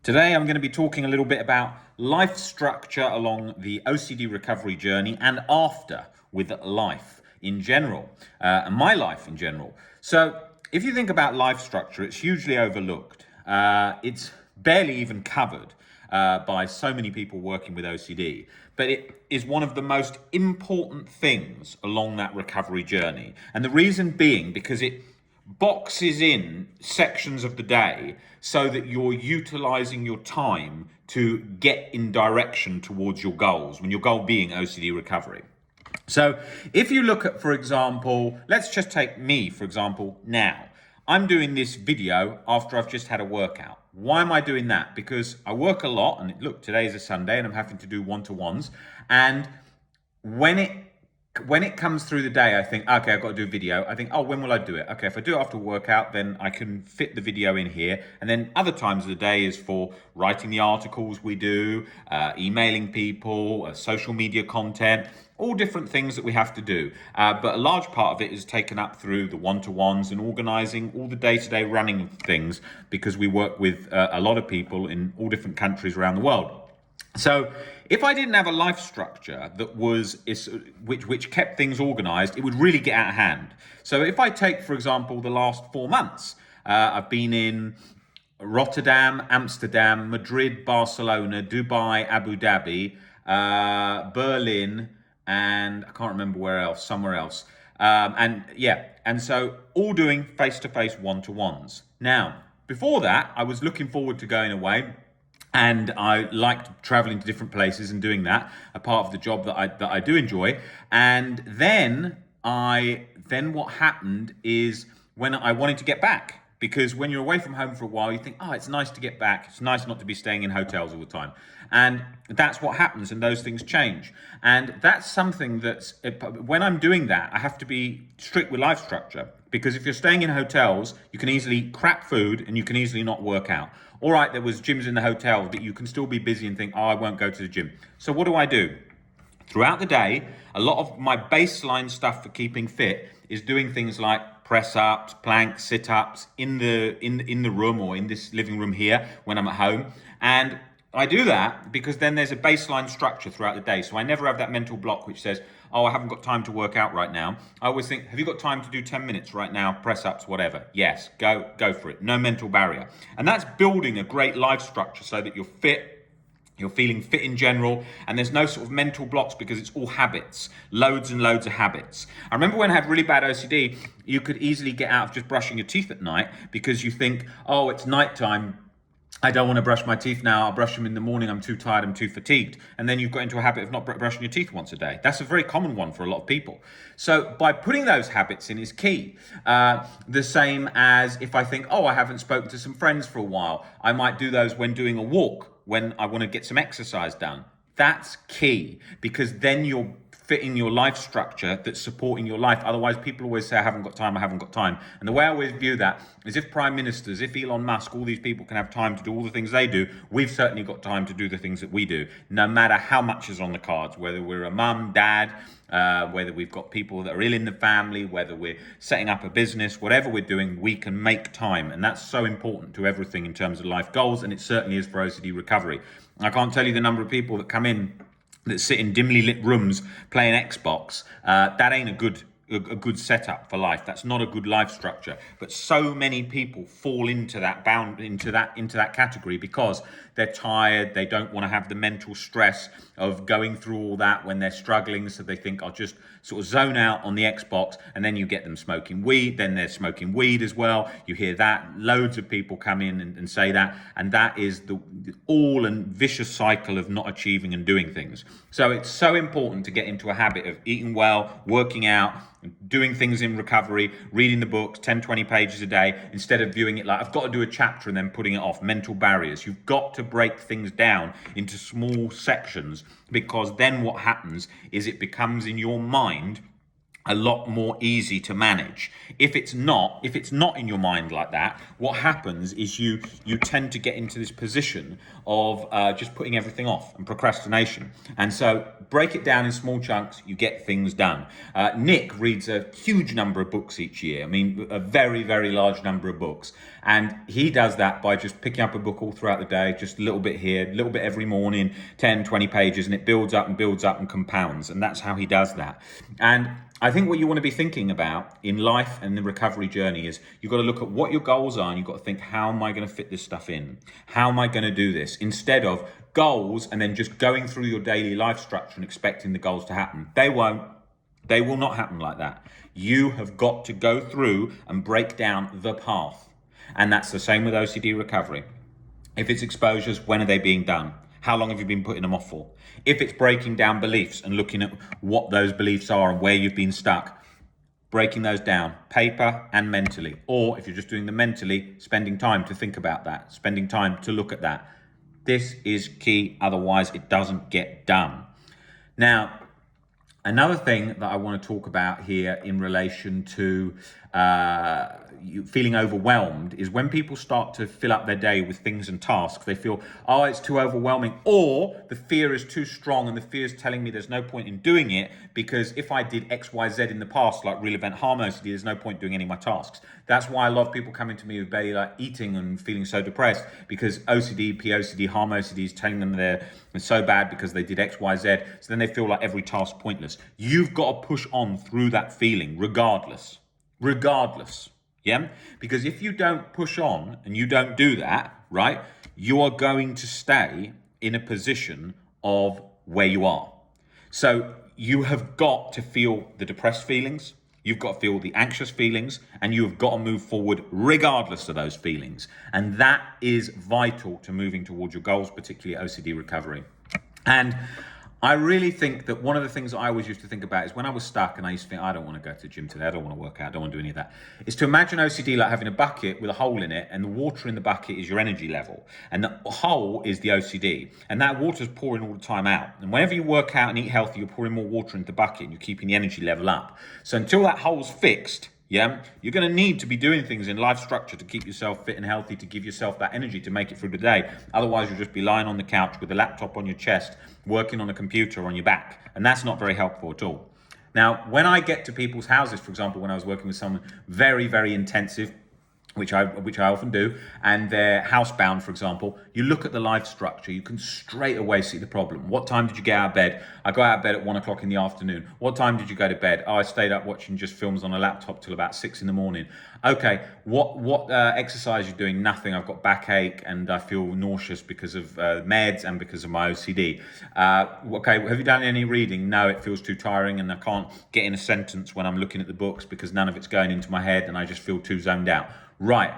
Today I'm going to be talking a little bit about life structure along the OCD recovery journey and after with life in general, and my life in general. So if you think about life structure, it's hugely overlooked. It's barely even covered by so many people working with OCD, but it is one of the most important things along that recovery journey. And the reason being because it boxes in sections of the day so that you're utilizing your time to get in direction towards your goals, when your goal being OCD recovery. So if you look at, for example, let's just take me, for example, now. I'm doing this video after I've just had a workout. Why am I doing that? Because I work a lot, and look, today is a Sunday and I'm having to do one-to-ones. And when it comes through the day, I think, okay, I've got to do a video. I think, oh, when will I do it? Okay, if I do it after workout, then I can fit the video in here. And then other times of the day is for writing the articles we do, emailing people, social media content, all different things that we have to do. But a large part of it is taken up through the one-to-ones and organizing all the day-to-day running of things, because we work with a lot of people in all different countries around the world. So if I didn't have a life structure that was which kept things organized, it would really get out of hand. So if I take, for example, the last 4 months, I've been in Rotterdam, Amsterdam, Madrid, Barcelona, Dubai, Abu Dhabi, Berlin, and I can't remember where else, somewhere else. And so all doing face-to-face one-to-ones. Now, before that, I was looking forward to going away. And I liked traveling to different places and doing that, a part of the job that I do enjoy. And then what happened is when I wanted to get back, because when you're away from home for a while, you think, oh, it's nice to get back. It's nice not to be staying in hotels all the time. And that's what happens, and those things change. And that's something when I'm doing that, I have to be strict with life structure, because if you're staying in hotels, you can easily crap food and you can easily not work out. All right, there was gyms in the hotel, but you can still be busy and think, oh, I won't go to the gym. So what do? Throughout the day, a lot of my baseline stuff for keeping fit is doing things like press-ups, planks, sit-ups in the room or in this living room here when I'm at home. And I do that because then there's a baseline structure throughout the day. So I never have that mental block which says, oh, I haven't got time to work out right now. I always think, have you got time to do 10 minutes right now? Press-ups, whatever. Yes, go for it. No mental barrier. And that's building a great life structure so that you're fit, you're feeling fit in general, and there's no sort of mental blocks because it's all habits, loads and loads of habits. I remember when I had really bad OCD, you could easily get out of just brushing your teeth at night because you think, oh, it's nighttime, I don't want to brush my teeth now. I'll brush them in the morning. I'm too tired. I'm too fatigued. And then you've got into a habit of not brushing your teeth once a day. That's a very common one for a lot of people. So by putting those habits in is key. The same as if I think, oh, I haven't spoken to some friends for a while. I might do those when doing a walk, when I want to get some exercise done. That's key, because then you're fitting your life structure that's supporting your life. Otherwise, people always say, I haven't got time. And the way I always view that is if prime ministers, if Elon Musk, all these people can have time to do all the things they do, we've certainly got time to do the things that we do, no matter how much is on the cards, whether we're a mum, dad, whether we've got people that are ill in the family, whether we're setting up a business, whatever we're doing, we can make time. And that's so important to everything in terms of life goals. And it certainly is for OCD recovery. I can't tell you the number of people that come in that sit in dimly lit rooms playing Xbox. That ain't a good setup for life. That's not a good life structure. But so many people fall into that category because they're tired. They don't want to have the mental stress of going through all that when they're struggling. So they think, I'll just sort of zone out on the Xbox, and then you get them smoking weed. Then they're smoking weed as well. You hear that. Loads of people come in and say that. And that is the all and vicious cycle of not achieving and doing things. So it's so important to get into a habit of eating well, working out, doing things in recovery, reading the books, 10, 20 pages a day, instead of viewing it like, I've got to do a chapter and then putting it off. Mental barriers. You've got to break things down into small sections, because then what happens is it becomes in your mind a lot more easy to manage. If it's not in your mind like that, what happens is you tend to get into this position of just putting everything off and procrastination. And so break it down in small chunks, you get things done. Nick reads a huge number of books each year. I mean, a very, very large number of books. And he does that by just picking up a book all throughout the day, just a little bit here, a little bit every morning, 10, 20 pages, and it builds up and compounds. And that's how he does that. And I think what you want to be thinking about in life and the recovery journey is you've got to look at what your goals are, and you've got to think, how am I going to fit this stuff in? How am I going to do this? Instead of goals and then just going through your daily life structure and expecting the goals to happen. They won't. They will not happen like that. You have got to go through and break down the path. And that's the same with OCD recovery. If it's exposures, when are they being done? How long have you been putting them off for? If it's breaking down beliefs and looking at what those beliefs are and where you've been stuck, breaking those down, paper and mentally. Or if you're just doing them mentally, spending time to think about that, spending time to look at that. This is key, otherwise it doesn't get done. Now, another thing that I want to talk about here in relation to you feeling overwhelmed is when people start to fill up their day with things and tasks. They feel, oh, it's too overwhelming, or the fear is too strong and the fear is telling me there's no point in doing it because if I did X, Y, Z in the past, like real event harm OCD, there's no point doing any of my tasks. That's why a lot of people coming to me with belly like eating and feeling so depressed because OCD, POCD, harm OCD is telling them they're so bad because they did X, Y, Z. So then they feel like every task pointless. You've got to push on through that feeling regardless. Yeah, because if you don't push on and you don't do that, right, you are going to stay in a position of where you are. So you have got to feel the depressed feelings, you've got to feel the anxious feelings, and you have got to move forward regardless of those feelings. And that is vital to moving towards your goals, particularly OCD recovery. And I really think that one of the things I always used to think about is when I was stuck and I used to think, I don't want to go to the gym today, I don't want to work out, I don't want to do any of that, is to imagine OCD like having a bucket with a hole in it, and the water in the bucket is your energy level, and the hole is the OCD, and that water's pouring all the time out. And whenever you work out and eat healthy, you're pouring more water into the bucket and you're keeping the energy level up. So until that hole's fixed, yeah, you're going to need to be doing things in life structure to keep yourself fit and healthy, to give yourself that energy to make it through the day. Otherwise, you'll just be lying on the couch with a laptop on your chest, working on a computer on your back. And that's not very helpful at all. Now, when I get to people's houses, for example, when I was working with someone very, very intensive, which I often do, and they're housebound, for example, you look at the life structure, you can straight away see the problem. What time did you get out of bed? I got out of bed at 1 o'clock in the afternoon. What time did you go to bed? Oh, I stayed up watching just films on a laptop till about 6 in the morning. Okay, what exercise are you doing? Nothing. I've got backache and I feel nauseous because of meds and because of my OCD. Okay, have you done any reading? No, it feels too tiring and I can't get in a sentence when I'm looking at the books because none of it's going into my head and I just feel too zoned out. Right,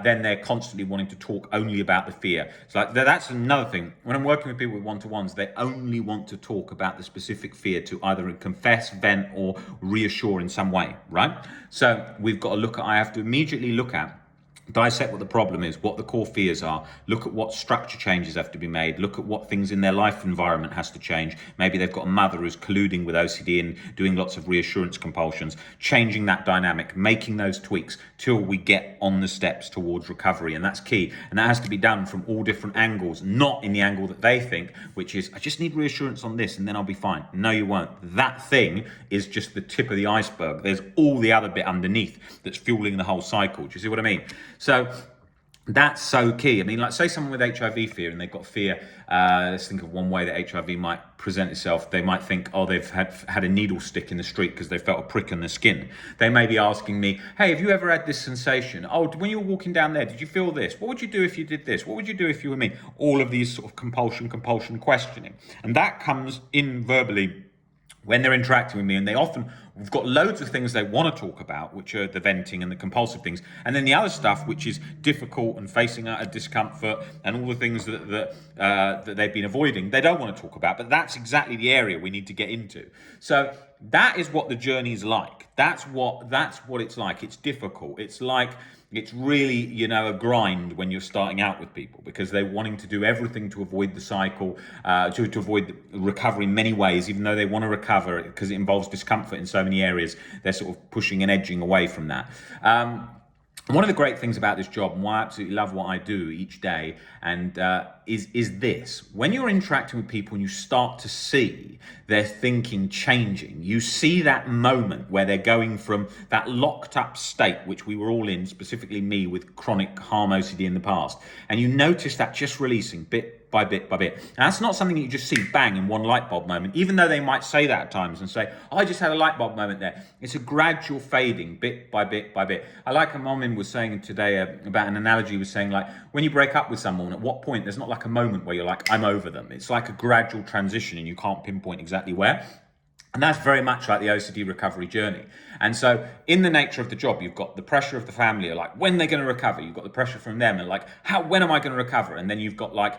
then they're constantly wanting to talk only about the fear. So like that's another thing. When I'm working with people with one-to-ones, they only want to talk about the specific fear to either confess, vent, or reassure in some way, right? So we've got to look at, I have to immediately look at, dissect what the problem is, what the core fears are, look at what structure changes have to be made, look at what things in their life environment has to change. Maybe they've got a mother who's colluding with OCD and doing lots of reassurance compulsions, changing that dynamic, making those tweaks till we get on the steps towards recovery. And that's key. And that has to be done from all different angles, not in the angle that they think, which is, I just need reassurance on this and then I'll be fine. No, you won't. That thing is just the tip of the iceberg. There's all the other bit underneath that's fueling the whole cycle. Do you see what I mean? So that's so key. I mean, like say someone with HIV fear and they've got fear, let's think of one way that HIV might present itself. They might think, oh, they've had a needle stick in the street because they felt a prick in the skin. They may be asking me, hey, have you ever had this sensation? Oh, when you were walking down there, did you feel this? What would you do if you did this? What would you do if you were me? All of these sort of compulsion questioning. And that comes in verbally when they're interacting with me, and we've got loads of things they want to talk about, which are the venting and the compulsive things, and then the other stuff, which is difficult and facing out a discomfort and all the things that they've been avoiding, they don't want to talk about, but that's exactly the area we need to get into. So that is what the journey is like. That's what it's like. It's difficult. It's like it's really, a grind when you're starting out with people, because they're wanting to do everything to avoid the cycle, to avoid the recovery in many ways, even though they want to recover because it involves discomfort in so many areas. They're sort of pushing and edging away from that. One of the great things about this job, and why I absolutely love what I do each day, and is this: when you're interacting with people and you start to see their thinking changing, you see that moment where they're going from that locked up state, which we were all in, specifically me with chronic harm OCD in the past, and you notice that just releasing bit by bit by bit. And that's not something you just see bang in one light bulb moment, even though they might say that at times and say, oh, I just had a light bulb moment there. It's a gradual fading bit by bit by bit. I like a Momin was saying today about an analogy. He was saying, like, when you break up with someone, at what point there's not like a moment where you're like, I'm over them. It's like a gradual transition and you can't pinpoint exactly where. And that's very much like the OCD recovery journey. And so in the nature of the job, you've got the pressure of the family, like when they're going to recover. You've got the pressure from them and like, when am I going to recover? And then you've got like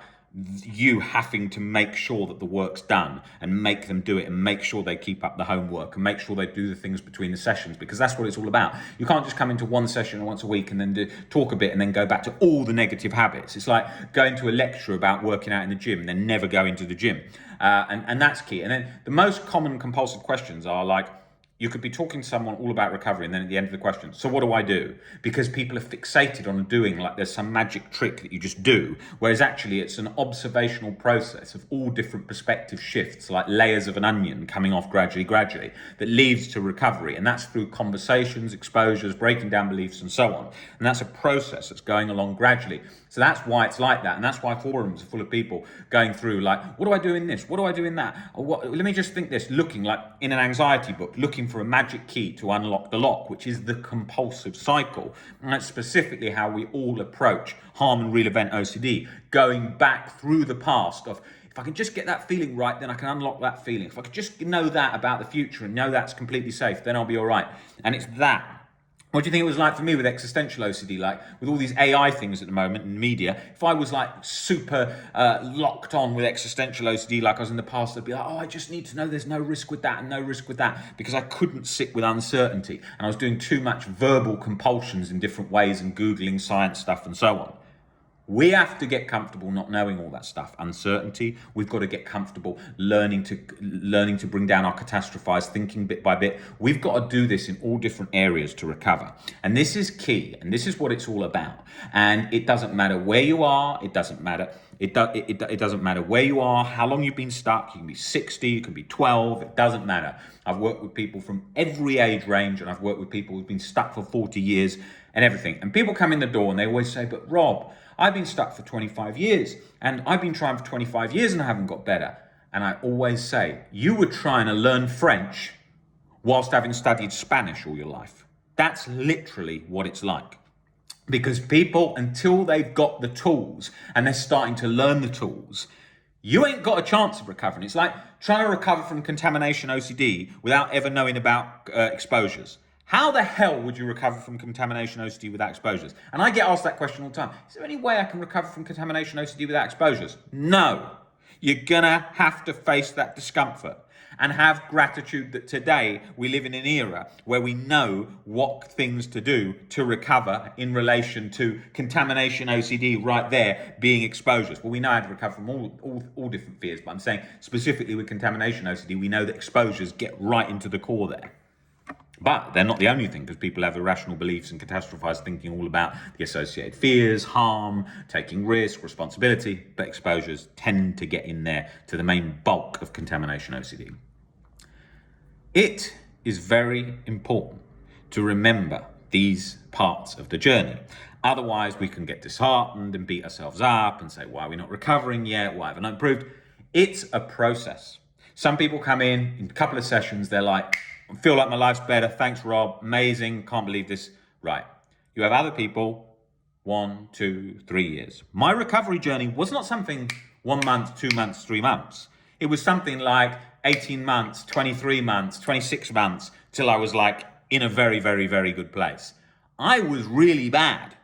you having to make sure that the work's done and make them do it and make sure they keep up the homework and make sure they do the things between the sessions, because that's what it's all about. You can't just come into one session once a week and then talk a bit and then go back to all the negative habits. It's like going to a lecture about working out in the gym and then never go into the gym. And that's key. And then the most common compulsive questions are like, you could be talking to someone all about recovery and then at the end of the question, so what do I do? Because people are fixated on doing like there's some magic trick that you just do, whereas actually it's an observational process of all different perspective shifts, like layers of an onion coming off gradually, that leads to recovery. And that's through conversations, exposures, breaking down beliefs and so on. And that's a process that's going along gradually. So that's why it's like that. And that's why forums are full of people going through like, what do I do in this? What do I do in that? Or let me just think this, looking like in an anxiety book, looking for a magic key to unlock the lock, which is the compulsive cycle. And that's specifically how we all approach harm and real event OCD, going back through the past of, if I can just get that feeling right, then I can unlock that feeling. If I could just know that about the future and know that's completely safe, then I'll be all right. And it's that. What do you think it was like for me with existential OCD? Like with all these AI things at the moment in media, if I was like super locked on with existential OCD like I was in the past, I'd be like, oh, I just need to know there's no risk with that and no risk with that, because I couldn't sit with uncertainty. And I was doing too much verbal compulsions in different ways and Googling science stuff and so on. We have to get comfortable not knowing all that stuff. Uncertainty, we've got to get comfortable learning to bring down our catastrophized thinking bit by bit. We've got to do this in all different areas to recover. And this is key, and this is what it's all about. And it doesn't matter where you are, it doesn't matter. It doesn't matter where you are, how long you've been stuck. You can be 60, you can be 12, it doesn't matter. I've worked with people from every age range, and I've worked with people who've been stuck for 40 years and everything. And people come in the door and they always say, but Rob, I've been stuck for 25 years and I've been trying for 25 years and I haven't got better. And I always say, you were trying to learn French whilst having studied Spanish all your life. That's literally what it's like. Because people, until they've got the tools and they're starting to learn the tools, you ain't got a chance of recovering. It's like trying to recover from contamination OCD without ever knowing about exposures. How the hell would you recover from contamination OCD without exposures? And I get asked that question all the time. Is there any way I can recover from contamination OCD without exposures? No. You're gonna have to face that discomfort and have gratitude that today we live in an era where we know what things to do to recover in relation to contamination OCD right there being exposures. Well, we know how to recover from all different fears, but I'm saying specifically with contamination OCD, we know that exposures get right into the core there. But they're not the only thing, because people have irrational beliefs and catastrophized thinking all about the associated fears, harm, taking risk, responsibility, but exposures tend to get in there to the main bulk of contamination OCD. It is very important to remember these parts of the journey. Otherwise, we can get disheartened and beat ourselves up and say, why are we not recovering yet? Why haven't I improved? It's a process. Some people come in a couple of sessions, they're like, I feel like my life's better. Thanks, Rob. Amazing. Can't believe this. Right. You have other people, 1, 2, 3 years. My recovery journey was not something 1 month, 2 months, 3 months. It was something like 18 months, 23 months, 26 months, till I was like in a very, very, very good place. I was really bad.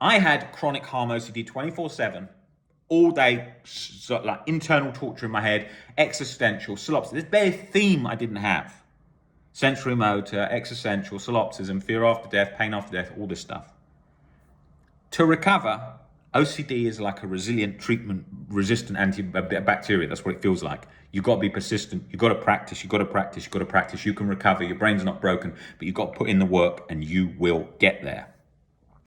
I had chronic harm OCD 24/7, all day, sort of like internal torture in my head, existential, solipsism. There's bare theme I didn't have. Sensory motor, existential, solipsism, fear after death, pain after death, all this stuff. to recover, OCD is like a resilient treatment-resistant antibacteria. That's what it feels like. You've got to be persistent. You've got to practice. You've got to practice. You've got to practice. You can recover. Your brain's not broken, but you've got to put in the work and you will get there.